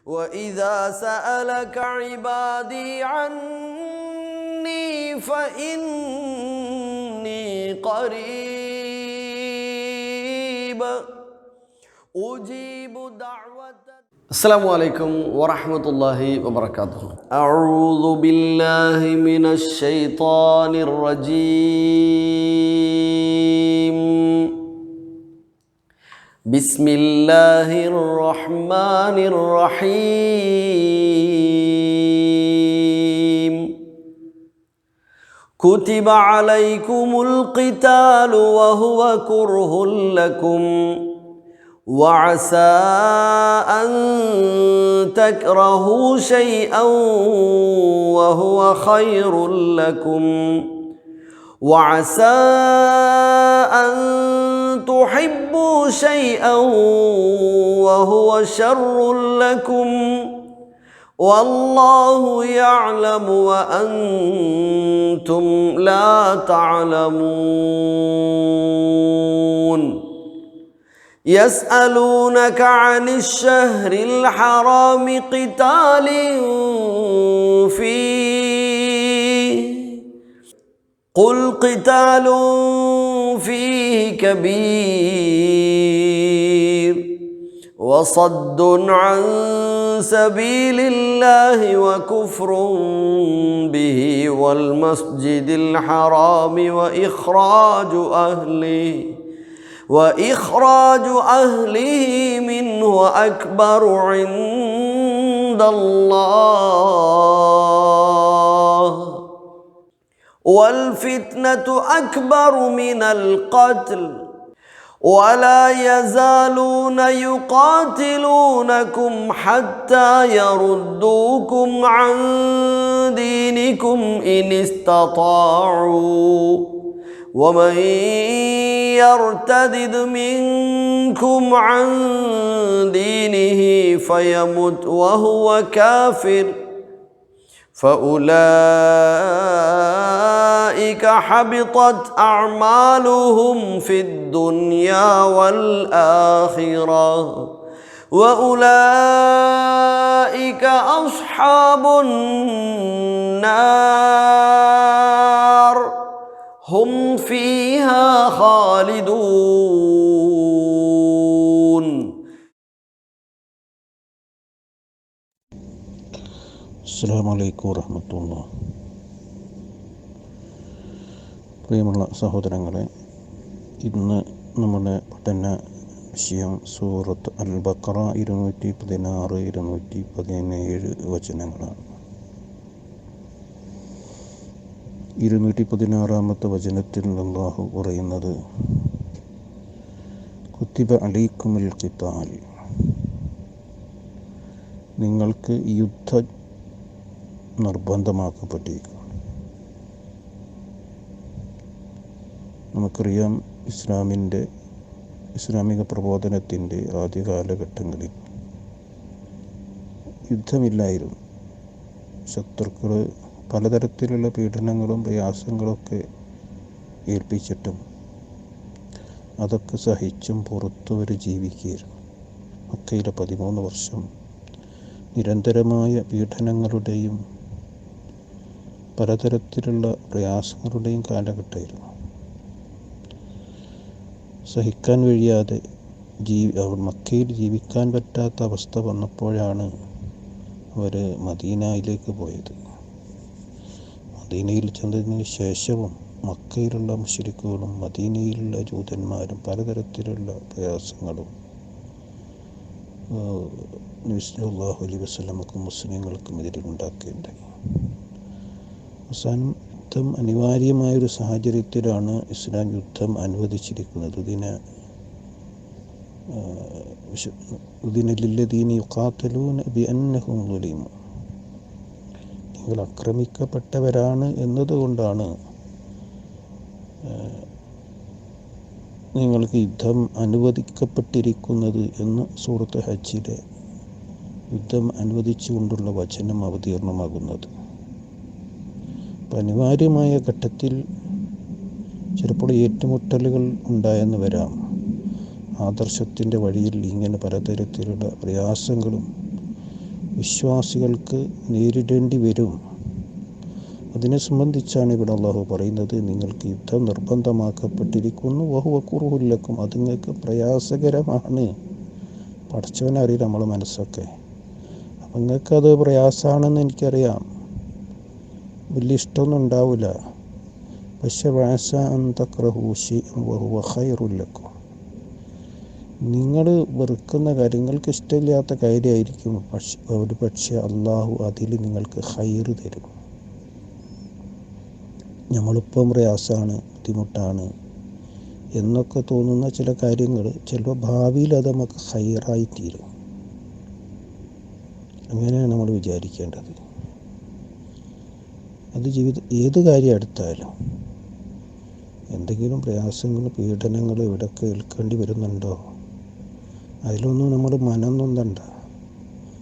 وإذا سألك عبادي عني فإني قريب أجيب دعوة. السلام عليكم ورحمة الله وبركاته. أعوذ بالله من الشيطان الرجيم. بسم الله الرحمن الرحيم. كتب عليكم القتال وهو كره لكم وعسى أن تكرهوا شيئا وهو خير لكم وعسى أن تحبوا شيئا وهو شر لكم والله يعلم وأنتم لا تعلمون. يسألونك عن الشهر الحرام قتال فيه قل قتال فيه كبير وصد عن سبيل الله وكفر به والمسجد الحرام وإخراج أهله منه أكبر عند الله والفتنة أكبر من القتل ولا يزالون يقاتلونكم حتى يردوكم عن دينكم إن استطاعوا ومن يرتد منكم عن دينه فيمت وهو كافر فأولئك حبطت أعمالهم في الدنيا والآخرة وأولئك أصحاب النار هم فيها خالدون. അസ്സലാമു അലൈക്കും വറഹ്മത്തുള്ളാഹി. പ്രിയമുള്ള സഹോദരങ്ങളെ, ഇന്ന് നമ്മുടെ പഠന വിഷയം സൂറത്ത് അൽ ബഖറ 216-217 വചനങ്ങളാണ്. 216 വചനത്തിൽ അല്ലാഹു പറയുന്നത്, കുത്തിബ അലൈക്കുമുൽ ഖിതാൽ, നിങ്ങൾക്ക് യുദ്ധം നിർബന്ധമാക്കപ്പെട്ടിരിക്കുന്നു. നമുക്കറിയാം, ഇസ്ലാമിക പ്രബോധനത്തിൻ്റെ ആദ്യ കാലഘട്ടങ്ങളിൽ യുദ്ധമില്ലായിരുന്നു. ശത്രുക്കൾ പലതരത്തിലുള്ള പീഡനങ്ങളും പ്രയാസങ്ങളൊക്കെ ഏൽപ്പിച്ചിട്ടും അതൊക്കെ സഹിച്ചും പുറത്തു വരെ ജീവിക്കുകയായിരുന്നു. മക്കയിലെ 13 വർഷം നിരന്തരമായ പീഡനങ്ങളുടെയും പലതരത്തിലുള്ള പ്രയാസങ്ങളുടെയും കാലഘട്ടമായിരുന്നു. സഹിക്കാൻ കഴിയാതെ മക്കയിൽ ജീവിക്കാൻ പറ്റാത്ത അവസ്ഥ വന്നപ്പോഴാണ് അവർ മദീനയിലേക്ക് പോയത്. മദീനയിൽ ചെന്നതിന് ശേഷവും മക്കയിലുള്ള മുശ്രിക്കുകളും മദീനയിലുള്ള ജൂതന്മാരും പലതരത്തിലുള്ള പ്രയാസങ്ങളും നബി സല്ലല്ലാഹു അലൈഹി വസല്ലമക്കും മുസ്ലിങ്ങൾക്കും എതിരെ ഉണ്ടാക്കുകയുണ്ടായി. അവസാനം യുദ്ധം അനിവാര്യമായൊരു സാഹചര്യത്തിലാണ് ഇസ്ലാം യുദ്ധം അനുവദിച്ചിരിക്കുന്നത്. ലില്ലദീന യുഖാതിലൂന ബിഅന്നഹും ളുലിമു, നിങ്ങൾ ആക്രമിക്കപ്പെട്ടവരാണ് എന്നതുകൊണ്ടാണ് നിങ്ങൾക്ക് യുദ്ധം അനുവദിക്കപ്പെട്ടിരിക്കുന്നത് എന്ന് സൂറത്ത് ഹജ്ജിലെ യുദ്ധം അനുവദിച്ചുകൊണ്ടുള്ള വചനം അവതീർണമാകുന്നത്. അനിവാര്യമായ ഘട്ടത്തിൽ ചിലപ്പോൾ ഏറ്റുമുട്ടലുകൾ ഉണ്ടായെന്ന് വരാം. ആദർശത്തിൻ്റെ വഴിയിൽ ഇങ്ങനെ പലതരത്തിലുള്ള പ്രയാസങ്ങളും വിശ്വാസികൾക്ക് നേരിടേണ്ടി വരും. അതിനെ സംബന്ധിച്ചാണ് ഇവിടെ അള്ളാഹു പറയുന്നത്, നിങ്ങൾക്ക് യുദ്ധം നിർബന്ധമാക്കപ്പെട്ടിരിക്കുന്നു. വഹുവ കുറുഹുൻ ലക്കും, അത് നിങ്ങൾക്ക് പ്രയാസകരമാണ്. പടച്ചവനറിയില്ല നമ്മളെ മനസ്സൊക്കെ. അപ്പം നിങ്ങൾക്കത് പ്രയാസമാണെന്ന് എനിക്കറിയാം, വലിയ ഇഷ്ടമൊന്നും ഉണ്ടാവില്ല. പക്ഷെ വഅസ അൻ തക്റഹൂ ശൈഅൻ വഹുവ ഖൈറുൻ ലക്കും, നിങ്ങൾ വെറുക്കുന്ന കാര്യങ്ങൾക്ക് ഇഷ്ടമില്ലാത്ത കാര്യമായിരിക്കും, പക്ഷേ അള്ളാഹു അതിൽ നിങ്ങൾക്ക് ഖൈറ് തരും. നമ്മളിപ്പം പ്രയാസമാണ്, ബുദ്ധിമുട്ടാണ് എന്നൊക്കെ തോന്നുന്ന ചില കാര്യങ്ങൾ ചിലപ്പോൾ ഭാവിയിൽ അത് നമുക്ക് ഖൈറായി തീരും. അങ്ങനെയാണ് നമ്മൾ വിചാരിക്കേണ്ടത്. അത് ഏത് കാര്യം എടുത്താലും എന്തെങ്കിലും പ്രയാസങ്ങൾ, പീഡനങ്ങൾ ഇവിടെയൊക്കെ ഏൽക്കേണ്ടി വരുന്നുണ്ടോ, അതിലൊന്നും നമ്മൾ മനം നൊന്തണ്ട.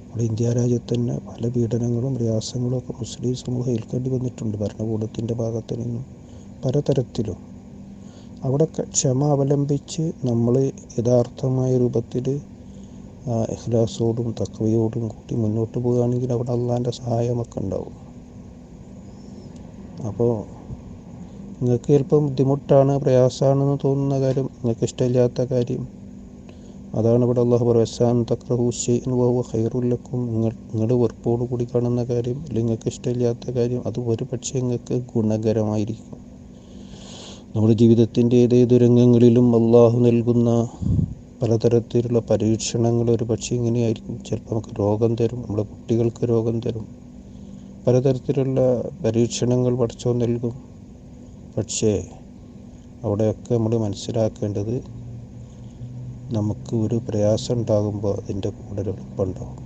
നമ്മുടെ ഇന്ത്യ രാജ്യത്ത് തന്നെ പല പീഡനങ്ങളും പ്രയാസങ്ങളും ഒക്കെ മുസ്ലിം സമൂഹം ഏൽക്കേണ്ടി വന്നിട്ടുണ്ട്, ഭരണകൂടത്തിൻ്റെ ഭാഗത്തു നിന്നും പലതരത്തിലും. അവിടെ ക്ഷമ അവലംബിച്ച് നമ്മൾ യഥാർത്ഥമായ രൂപത്തിൽ ഇഖ്ലാസോടും തഖ്വയോടും കൂടി മുന്നോട്ട് പോവുകയാണെങ്കിൽ അവിടെ അള്ളാഹിൻ്റെ സഹായമൊക്കെ ഉണ്ടാവും. അപ്പോൾ നിങ്ങൾക്ക് ചിലപ്പം ബുദ്ധിമുട്ടാണ്, പ്രയാസമാണെന്ന് തോന്നുന്ന കാര്യം, നിങ്ങൾക്ക് ഇഷ്ടമില്ലാത്ത കാര്യം, അതാണ് ഇവിടെ അള്ളാഹു പറയുന്നത്, തക്റഹൂ ശൈഅൻ വഹുവ ഖൈറുൻ ലക്കും, നിങ്ങൾ വെറുപ്പോട് കൂടി കാണുന്ന കാര്യം, അല്ലെങ്കിൽ നിങ്ങൾക്ക് ഇഷ്ടമില്ലാത്ത കാര്യം, അത് ഒരു പക്ഷേ നിങ്ങൾക്ക് ഗുണകരമായിരിക്കും. നമ്മുടെ ജീവിതത്തിൻ്റെ ഏതേത് രംഗങ്ങളിലും അള്ളാഹു നൽകുന്ന പലതരത്തിലുള്ള പരീക്ഷണങ്ങൾ ഒരു പക്ഷേ ഇങ്ങനെയായിരിക്കും. ചിലപ്പോൾ നമുക്ക് രോഗം തരും, നമ്മുടെ കുട്ടികൾക്ക് രോഗം തരും, പലതരത്തിലുള്ള പരീക്ഷണങ്ങൾ പടച്ചോൻ നൽകും. പക്ഷേ അവിടെയൊക്കെ നമ്മൾ മനസ്സിലാക്കേണ്ടത്, നമുക്ക് ഒരു പ്രയാസം ഉണ്ടാകുമ്പോൾ അതിൻ്റെ കൂടെ ഒരു എളുപ്പമുണ്ടാകും.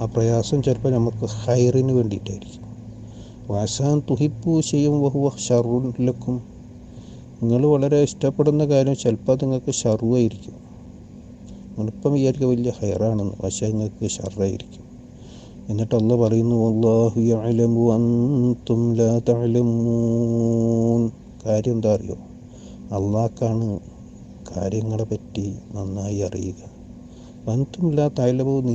ആ പ്രയാസം ചിലപ്പോൾ നമുക്ക് ഖൈറിന് വേണ്ടിയിട്ടായിരിക്കും. വഅസാൻ തുഹിബ്ബൂ ശൈഅൻ വഹുവ ശർറുൻ ലക്കും, നിങ്ങൾ വളരെ ഇഷ്ടപ്പെടുന്ന കാര്യം ചിലപ്പോൾ അത് നിങ്ങൾക്ക് ഷർറായിരിക്കും. നിങ്ങളിപ്പം വിചാരിക്കുക വലിയ ഖൈറാണെന്ന്, പക്ഷേ നിങ്ങൾക്ക് ഷർറായിരിക്കും. എന്നിട്ട് അല്ലാഹു പറയുന്നു, വല്ലാഹു യഅലമു വഅൻതും ലാ തഅലമൂൻ. കാര്യം എന്താ അറിയോ, അള്ളാഹ്ക്കാണ് കാര്യങ്ങളെ പറ്റി നന്നായി അറിയുക. വഅൻതും ലാ തഅലമൂൻ,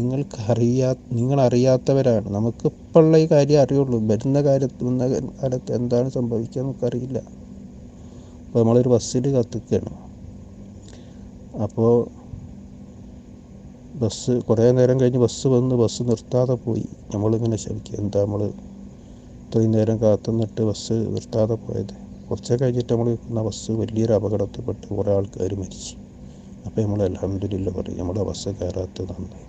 നിങ്ങൾ അറിയാത്തവരാണ്. നമുക്ക് ഇപ്പോഴുള്ള ഈ കാര്യം അറിയുള്ളൂ, വരുന്ന കാലത്ത് എന്താണ് സംഭവിക്കുക നമുക്കറിയില്ല. അപ്പോൾ നമ്മളൊരു ബസ്സിൽ കാത്തിക്കുകയാണ്. അപ്പോൾ ബസ് കുറേ നേരം കഴിഞ്ഞ് ബസ് വന്ന് ബസ് നിർത്താതെ പോയി. നമ്മളിങ്ങനെ ശരിക്കും എന്താ നമ്മൾ ഇത്രയും നേരം കാത്തുനിന്നിട്ട് ബസ് നിർത്താതെ പോയത്. കുറച്ച് കഴിഞ്ഞിട്ട് നമ്മൾ നിൽക്കുന്ന ബസ് വലിയൊരു അപകടത്തിൽപ്പെട്ട് കുറേ ആൾക്കാർ മരിച്ചു. അപ്പോൾ നമ്മൾ അൽഹംദുലില്ലാ പറയും, നമ്മുടെ ബസ് കയറാത്തത് നന്നായി.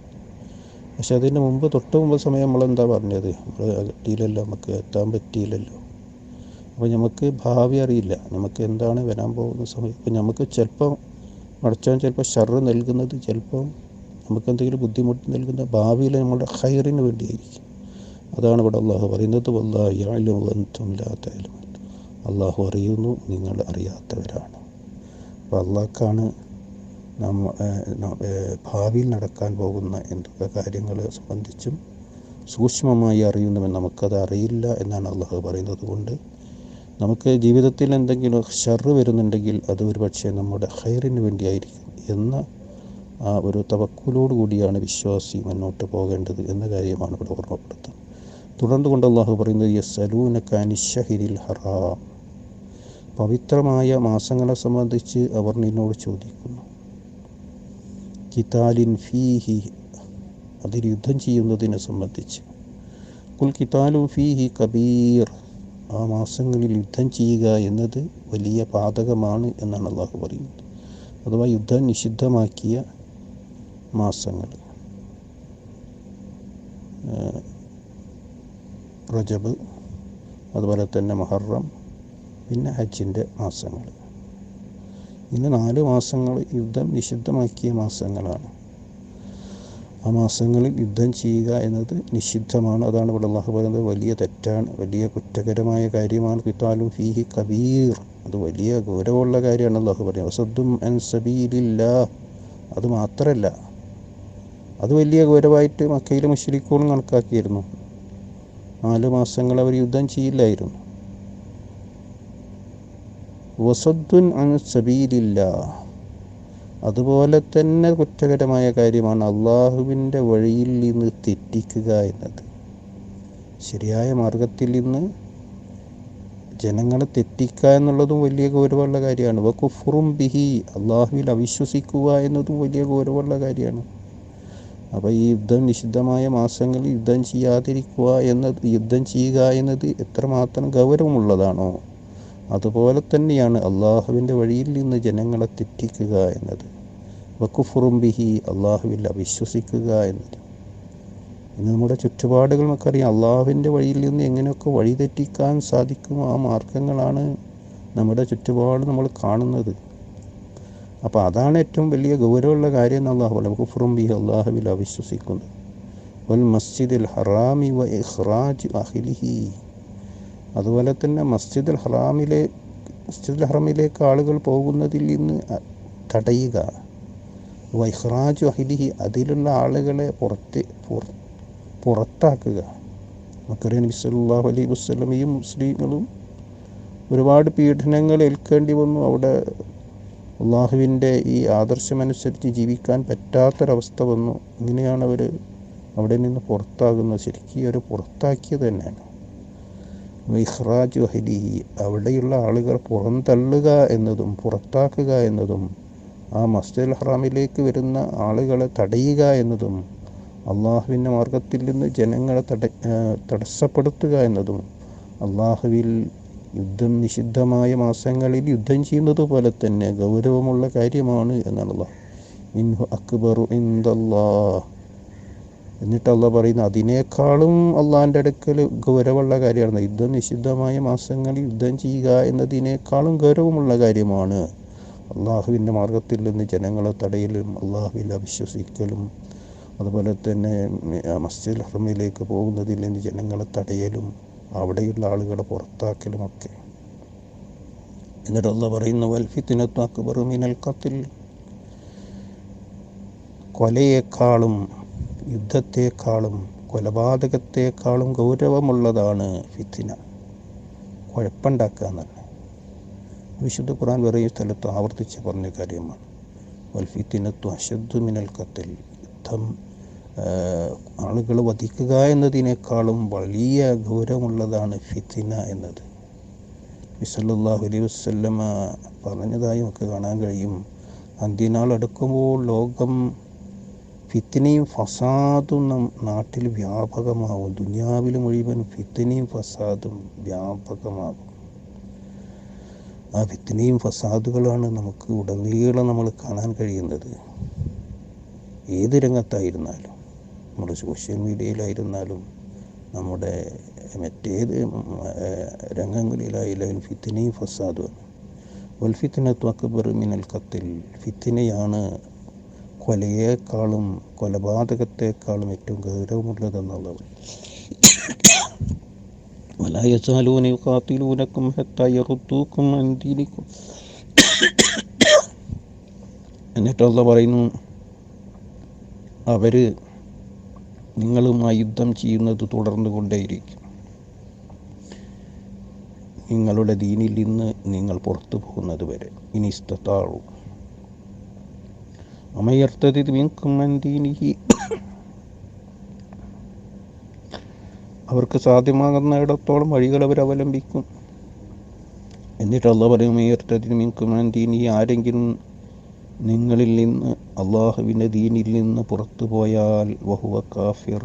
പക്ഷെ അതിന് തൊട്ട് മുമ്പ് സമയം നമ്മളെന്താ പറഞ്ഞത്, നമ്മൾ കിട്ടിയില്ലല്ലോ, നമുക്ക് എത്താൻ പറ്റിയില്ലല്ലോ. അപ്പോൾ നമുക്ക് ഭാവി അറിയില്ല, നമുക്ക് എന്താണ് വരാൻ പോകുന്ന സമയം. അപ്പോൾ നമുക്ക് ചിലപ്പോൾ പടച്ചവൻ ചിലപ്പോൾ ഷർറ് നൽകുന്നത്, ചിലപ്പോൾ നമുക്കെന്തെങ്കിലും ബുദ്ധിമുട്ട് നൽകുന്ന ഭാവിയിൽ നമ്മുടെ ഖൈറിന് വേണ്ടിയായിരിക്കും. അതാണ് ഇവിടെ അള്ളാഹു പറയുന്നത്, വല്ലാഹു യഅലമു വഅൻതും ലാ തഅലമൂൻ. അള്ളാഹു അറിയുന്നു, നിങ്ങൾ അറിയാത്തവരാണ്. അപ്പോൾ അള്ളാഹ്ക്കാണ് ഭാവിയിൽ നടക്കാൻ പോകുന്ന എന്തൊക്കെ കാര്യങ്ങളെ സംബന്ധിച്ചും സൂക്ഷ്മമായി അറിയുന്നുവെന്ന് നമുക്കത് അറിയില്ല എന്നാണ് അള്ളാഹു പറയുന്നത്. കൊണ്ട് നമുക്ക് ജീവിതത്തിൽ എന്തെങ്കിലും ഷർറ് വരുന്നുണ്ടെങ്കിൽ അത് ഒരു പക്ഷേ നമ്മുടെ ഖൈറിന് വേണ്ടിയായിരിക്കും എന്ന ആ ഒരു തവക്കുലോട് കൂടിയാണ് വിശ്വാസി മുന്നോട്ട് പോകേണ്ടത് എന്ന കാര്യമാണ് ഇവിടെ ഓർമ്മപ്പെടുത്തുന്നത്. തുടർന്ന് കൊണ്ട് അള്ളാഹു പറയുന്നത്, യസ്അലൂനക അനിശ്ശഹരിൽ ഹറാം, പവിത്രമായ മാസങ്ങളെ സംബന്ധിച്ച് അവർ നിന്നോട് ചോദിക്കുന്നു. ഖിതാലിൻ ഫീഹി, അതിൽ യുദ്ധം ചെയ്യുന്നതിനെ സംബന്ധിച്ച്. കുൽ ഖിതാലു ഫീഹി കബീർ, ആ മാസങ്ങളിൽ യുദ്ധം ചെയ്യുക എന്നത് വലിയ പാതകമാണ് എന്നാണ് അള്ളാഹു പറയുന്നത്. അഥവാ യുദ്ധം നിഷിദ്ധമാക്കിയ മാസങ്ങൾ റജബ്, അതുപോലെ തന്നെ മുഹറം, പിന്നെ ഹജ്ജിൻ്റെ മാസങ്ങൾ. ഇങ്ങനെ 4 മാസങ്ങൾ യുദ്ധം നിഷിദ്ധമാക്കിയ മാസങ്ങളാണ്. ആ മാസങ്ങളിൽ യുദ്ധം ചെയ്യുക എന്നത് നിഷിദ്ധമാണ്. അതാണ് ഇവിടെ അല്ലാഹു പറയുന്നത്, വലിയ തെറ്റാണ്, വലിയ കുറ്റകരമായ കാര്യമാണ്. ഖിതാലുൻ ഫീഹി കബീർ, അത് വലിയ ഗൗരവമുള്ള കാര്യമാണ്. അല്ലാഹു പറയുന്നത് വസദ്ദും അൻ സബീലില്ലാഹ്, അത് മാത്രമല്ല അത് വലിയ ഗൗരവമായിട്ട് മക്കയിലെ മുശ്രിക്കുകളും കണക്കാക്കിയിരുന്നു. 4 മാസങ്ങൾ അവർ യുദ്ധം ചെയ്യില്ലായിരുന്നു. വസദ്ദുൻ അൻ സബീലില്ലാഹ്, അതുപോലെ തന്നെ കുറ്റകരമായ കാര്യമാണ് അള്ളാഹുവിൻ്റെ വഴിയിൽ നിന്ന് തെറ്റിക്കുക എന്നത്. ശരിയായ മാർഗത്തിൽ നിന്ന് ജനങ്ങളെ തെറ്റിക്കുക എന്നുള്ളതും വലിയ ഗൗരവമുള്ള കാര്യമാണ്. വകുഫ്റും ബിഹി, അള്ളാഹുവിൽ അവിശ്വസിക്കുക എന്നതും വലിയ ഗൗരവമുള്ള കാര്യമാണ്. അപ്പോൾ ഈ നിഷിദ്ധമായ മാസങ്ങളിൽ യുദ്ധം ചെയ്യുക എന്നത് എത്രമാത്രം ഗൗരവമുള്ളതാണോ അതുപോലെ തന്നെയാണ് അള്ളാഹുവിൻ്റെ വഴിയിൽ നിന്ന് ജനങ്ങളെ തെറ്റിക്കുക എന്നത്. വകുഫ്റും ബിഹി, അള്ളാഹുവിൽ അവിശ്വസിക്കുക എന്നത്. ഇന്ന് നമ്മുടെ ചുറ്റുപാടുകൾ നമുക്കറിയാം. അള്ളാഹുവിൻ്റെ വഴിയിൽ നിന്ന് എങ്ങനെയൊക്കെ വഴിതെറ്റിക്കാൻ സാധിക്കും ആ മാർഗങ്ങളാണ് നമ്മുടെ ചുറ്റുപാട് നമ്മൾ കാണുന്നത്. അപ്പോൾ അതാണ് ഏറ്റവും വലിയ ഗൗരവമുള്ള കാര്യം എന്ന് അള്ളാഹു പറയും. കുഫ്റും ബിഹി, അള്ളാഹുവിൽ അവിശ്വസിക്കുന്നു. വൽ മസ്ജിദിൽ ഹറാമി വ ഇഖ്റാജ് അഹ്ലിഹി, അതുപോലെ തന്നെ മസ്ജിദുൽ ഹറമിലേക്ക് ആളുകൾ പോകുന്നതിൽ നിന്ന് തടയുക. വ ഇഖ്റാജ് അഹ്ലിഹി, അതിലുള്ള ആളുകളെ പുറത്താക്കുക. നമുക്കറിയാം നബി സല്ലല്ലാഹു അലൈഹി വസല്ലമയും മുസ്ലിങ്ങളും ഒരുപാട് പീഡനങ്ങൾ ഏൽക്കേണ്ടി വന്നു. അവിടെ അള്ളാഹുവിൻ്റെ ഈ ആദർശമനുസരിച്ച് ജീവിക്കാൻ പറ്റാത്തൊരവസ്ഥ വന്നു. ഇങ്ങനെയാണ് അവർ അവിടെ നിന്ന് പുറത്താകുന്നത്. ശരിക്കും അവർ പുറത്താക്കിയത് തന്നെയാണ്. ഇഖ്റാജു അഹ്ലിഹി, അവിടെയുള്ള ആളുകൾ പുറന്തള്ളുക എന്നതും പുറത്താക്കുക എന്നതും ആ മസ്ജിദുൽ ഹറാമിലേക്ക് വരുന്ന ആളുകളെ തടയുക എന്നതും അള്ളാഹുവിൻ്റെ മാർഗത്തിൽ നിന്ന് ജനങ്ങളെ തടസ്സപ്പെടുത്തുക എന്നതും അള്ളാഹുവിൽ നിഷിദ്ധമായ മാസങ്ങളിൽ യുദ്ധം ചെയ്യുന്നത് പോലെ തന്നെ ഗൗരവമുള്ള കാര്യമാണ് എന്നാണ് അള്ളാഹ്. ഇൻഹു അക്ബറു ഇൻദല്ലാഹ്, എന്നിട്ട് അള്ളാഹ് പറയുന്നത് അതിനേക്കാളും അള്ളാഹിൻ്റെ അടുക്കൽ ഗൗരവമുള്ള കാര്യമാണ്. നിഷിദ്ധമായ മാസങ്ങളിൽ യുദ്ധം ചെയ്യുക എന്നതിനേക്കാളും ഗൗരവമുള്ള കാര്യമാണ് അള്ളാഹുവിൻ്റെ മാർഗത്തിൽ നിന്ന് ജനങ്ങളെ തടയലും അള്ളാഹുവിൽ അവിശ്വസിക്കലും അതുപോലെ തന്നെ മസ്ജിദുൽ ഹറമിലേക്ക് പോകുന്നതിൽ നിന്ന് ജനങ്ങളെ തടയലും അവിടെയുള്ള ആളുകളെ പുറത്താക്കലുമൊക്കെ. എന്നിട്ട് അള്ളാഹ് പറയുന്നു വൽ ഫിത്നത്തു അക്ബറു മിനൽ ഖത്ൽ, കൊലയേക്കാളും യുദ്ധത്തെക്കാളും കൊലപാതകത്തെക്കാളും ഗൗരവമുള്ളതാണ് ഫിത്ന, കുഴപ്പമുണ്ടാക്കുക എന്നാണ്. വിശുദ്ധ ഖുർആൻ വേറെ സ്ഥലത്ത് ആവർത്തിച്ച് പറഞ്ഞ കാര്യമാണ്. വൽ ഫിത്നത്തു അശദ്ദു മിനൽ ഖത്ൽ, യുദ്ധം ആളുകൾ വധിക്കുക എന്നതിനേക്കാളും വലിയ ഗൗരവമുള്ളതാണ് ഫിത്ന എന്നത് നബി സല്ലല്ലാഹു അലൈഹി വസല്ലമ പറഞ്ഞതായി നമുക്ക് കാണാൻ കഴിയും. അന്ത്യനാൾ അടുക്കുമ്പോൾ ലോകം ഫിത്നയും ഫസാദും നാട്ടിൽ വ്യാപകമാവും. ദുനിയാവിൽ മുഴുവൻ ഫിത്നയും ഫസാദും വ്യാപകമാകും. ആ ഫിത്നയും ഫസാദുകളാണ് നമുക്ക് ഉടനീളം നമ്മൾ കാണാൻ കഴിയുന്നത്. ഏത് രംഗത്തായിരുന്നാലും, നമ്മുടെ സോഷ്യൽ മീഡിയയിലായിരുന്നാലും നമ്മുടെ മറ്റേത് രംഗങ്ങളിലായാലും ഫിത്നയും ഫസാദുമാണ്. വൽ ഫിത്നത്തു അക്ബറു മിനൽ ഖത്ൽ, ഫിത്നയാണ് കൊലയേക്കാളും കൊലപാതകത്തെക്കാളും ഏറ്റവും ഗൗരവമുള്ളതെന്നുള്ളത്. വലാ യസാലൂന യുഖാതിലൂനകും ഹത്താ യറുദ്ദൂകും അൻ ദീനികും, എന്നിട്ട് അല്ലാഹ് പറയുന്നു അവർ നിങ്ങളുമായി യുദ്ധം ചെയ്യുന്നത് തുടർന്നു കൊണ്ടേയിരിക്കും, നിങ്ങളുടെ ദീനിൽ നിന്ന് നിങ്ങൾ പുറത്തു പോകുന്നത് വരെ. ഇനി ഇസ്തതാഉ വമൻ യർതദിദ് മിൻകും അൻ ദീനിഹി, അവർക്ക് സാധ്യമാകുന്നിടത്തോളം വഴികൾ അവർ അവലംബിക്കും. എന്നിട്ട് അല്ലാഹ് പറയും വമൻ യർതദിദ് മിൻകും അൻ ദീനിഹി, ആരെങ്കിലും നിങ്ങളിൽ നിന്ന് അള്ളാഹുവിൻ്റെ ദീനിൽ നിന്ന് പുറത്തു പോയാൽ വഹുവ കാഫിർ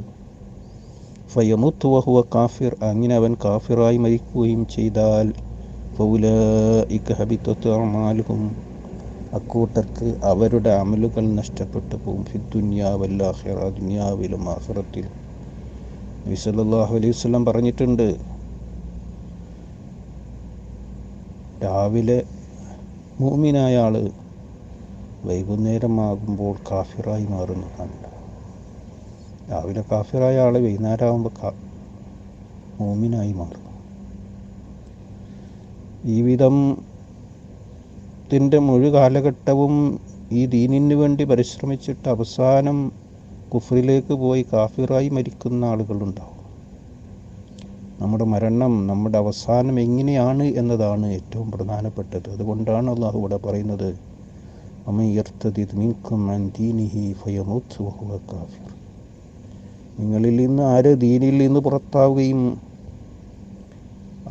ഫയമുത്ത് വഹുവ കാഫിർ, അങ്ങനെ അവൻ കാഫിറായി മരിക്കുകയും ചെയ്താൽ ഫൗലൈക ഹബിതത് അഅമാലുഹും, അക്കൂട്ടർക്ക് അവരുടെ അമലുകൾ നഷ്ടപ്പെട്ടു പോകും. ഫിദ്ദുനിയാ വൽ ആഖിറ, ദുനിയാവിലും ആഖിറത്തിലും. നബി സല്ലല്ലാഹു അലൈഹി വസല്ലം പറഞ്ഞിട്ടുണ്ട്, രാവിലെ മുഅ്മിനായ ആൾ വൈകുന്നേരമാകുമ്പോൾ കാഫിറായി മാറുന്നതാണ്. രാവിലെ കാഫിറായ ആൾ വൈകുന്നേരമാകുമ്പോൾ മുഅ്മിനായി മാറും. ഈ വിധത്തിൻ്റെ മുഴു കാലഘട്ടവും ഈ ദീനിന് വേണ്ടി പരിശ്രമിച്ചിട്ട് അവസാനം കുഫ്രിലേക്ക് പോയി കാഫിറായി മരിക്കുന്ന ആളുകളുണ്ടാവും. നമ്മുടെ മരണം, നമ്മുടെ അവസാനം എങ്ങനെയാണ് എന്നതാണ് ഏറ്റവും പ്രധാനപ്പെട്ടത്. അതുകൊണ്ടാണ് അള്ളാഹു ഇവിടെ പറയുന്നത് ومن يرتد منكم عن دينه فيمت وهو كافر. നിങ്ങളിൽ നിന്ന് ആര് ദീനിൽ നിന്ന് പുറത്താവുകയും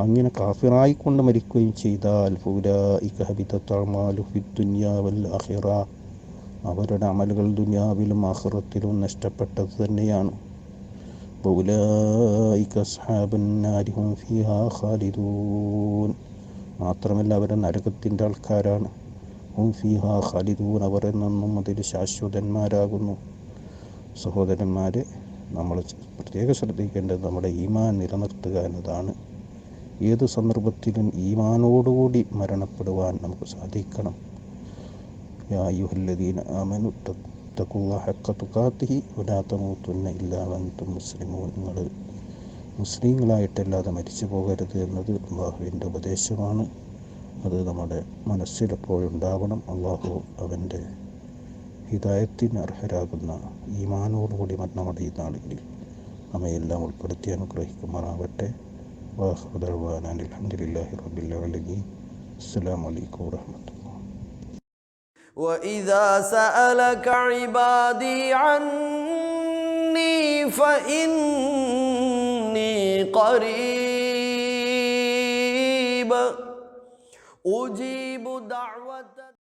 അങ്ങനെ കാഫിറായിക്കൊണ്ട് മരിക്കുകയും ചെയ്താൽ ഫൗലായിക ഹബിതത് അഅ്മാലുഹും ഫിദ്ദുനിയാ വൽ ആഖിറ, അവരുടെ അമലുകൾ ദുനിയാവിലും ആഖിറത്തിലും നഷ്ടപ്പെട്ടത് തന്നെയാണ്. വൗലായിക അസ്ഹാബുൻ നാരി ഹും ഫീഹാ ഖാലിദൂൻ, മാത്രമല്ല അവർ നരകത്തിൻ്റെ ആൾക്കാരാണ്. ഹും ഫീഹാ ഖാലിദൂൻ, അവർ എന്നും അതിൽ ശാശ്വതന്മാരാകുന്നു. സഹോദരന്മാരെ, നമ്മൾ പ്രത്യേകം ശ്രദ്ധിക്കേണ്ടത് നമ്മുടെ ഈമാൻ നിലനിർത്തുക എന്നതാണ്. ഏത് സന്ദർഭത്തിലും ഈമാനോടുകൂടി മരണപ്പെടുവാൻ നമുക്ക് സാധിക്കണം. യാ അയ്യുഹല്ലദീന ആമനു തഖുല്ലാഹ ഹഖ്ക തുഖാതിഹി വലാ തമൂതുന്ന ഇല്ലാ വഅൻതും മുസ്ലിമൂൻ, നിങ്ങൾ മുസ്ലിങ്ങളായിട്ടല്ലാതെ മരിച്ചു പോകരുത് എന്നത് അള്ളാഹുവിൻ്റെ ഉപദേശമാണ്. അത് നമ്മുടെ മനസ്സിലെപ്പോഴുണ്ടാവണം. അള്ളാഹു അവൻ്റെ ഹിദായത്തിന് അർഹരാകുന്ന ഈമാനോടുകൂടി മരണമടയുന്ന ആളുകളിൽ നമ്മയെല്ലാം ഉൾപ്പെടുത്തി അനുഗ്രഹിക്കുമാറാവട്ടെ. വാഖിറു ദഅ്വാനാ അൽഹംദുലില്ലാഹി റബ്ബിൽ ആലമീൻ. അസ്സലാമു അലൈക്കും വറഹ്മത്തുള്ളാഹി. وإذا سألك عبادي عني فإني قريب أجيب دعوة